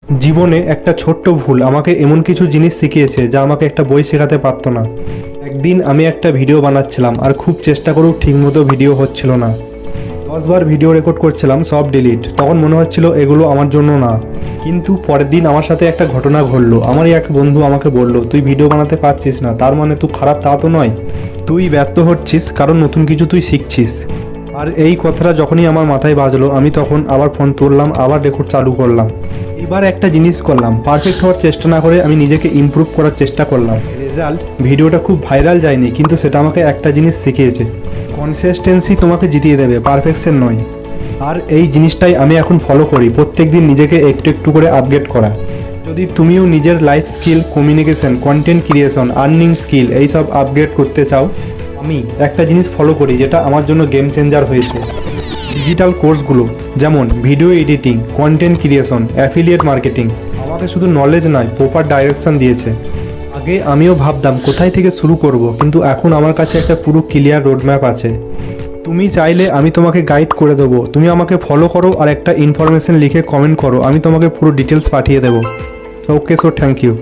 জীবনে একটা ছোট্ট ভুল আমাকে এমন কিছু জিনিস শিখিয়েছে যা আমাকে একটা বই শেখাতে পারতো না। একদিন আমি একটা ভিডিও বানাচ্ছিলাম আর খুব চেষ্টা করেও ঠিকমতো ভিডিও হচ্ছিল না। 10 বার ভিডিও রেকর্ড করছিলাম, সব ডিলিট। তখন মনে হচ্ছিল এগুলো আমার জন্য না। কিন্তু পরের দিন আমার সাথে একটা ঘটনা ঘটলো। আমারই এক বন্ধু আমাকে বলল, তুই ভিডিও বানাতে পারছিস না তার মানে তুই খারাপ তা তো নয়, তুই ব্যর্থ হচ্ছিস কারণ নতুন কিছু তুই শিখছিস। আর এই কথাটা যখনই আমার মাথায় বাজলো আমি তখন আবার ফোন তুললাম, আবার রেকর্ড চালু করলাম। এবার একটা জিনিস করলাম, পারফেক্ট হওয়ার চেষ্টা না করে আমি নিজেকে ইমপ্রুভ করার চেষ্টা করলাম। রেজাল্ট, ভিডিওটা খুব ভাইরাল যায়নি কিন্তু সেটা আমাকে একটা জিনিস শিখিয়েছে, কনসিস্টেন্সি তোমাকে জিতিয়ে দেবে, পারফেকশন নয়। আর এই জিনিসটাই আমি এখন ফলো করি, প্রত্যেক দিন নিজেকে একটু একটু করে আপগ্রেড করা। যদি তুমিও নিজের life skill, communication, content creation, earning skill এইসব আপগ্রেড করতে চাও, আমি একটা জিনিস ফলো করি যেটা আমার জন্য গেম চেঞ্জার হয়েছে। ডিজিটাল কোর্সগুলো যেমন video editing, content creation, affiliate marketing আমাকে শুধু নলেজ নয় প্রপার ডাইরেকশন দিয়েছে। আগে আমিও ভাবতাম কোথায় থেকে শুরু করব, কিন্তু এখন আমার কাছে একটা পুরো ক্লিয়ার রোডম্যাপ আছে। তুমি চাইলে আমি তোমাকে গাইড করে দেবো, তুমি আমাকে ফলো করো আর একটা ইনফরমেশন লিখে কমেন্ট করো, আমি তোমাকে পুরো ডিটেলস পাঠিয়ে দেবো। ওকে, সো থ্যাংক ইউ।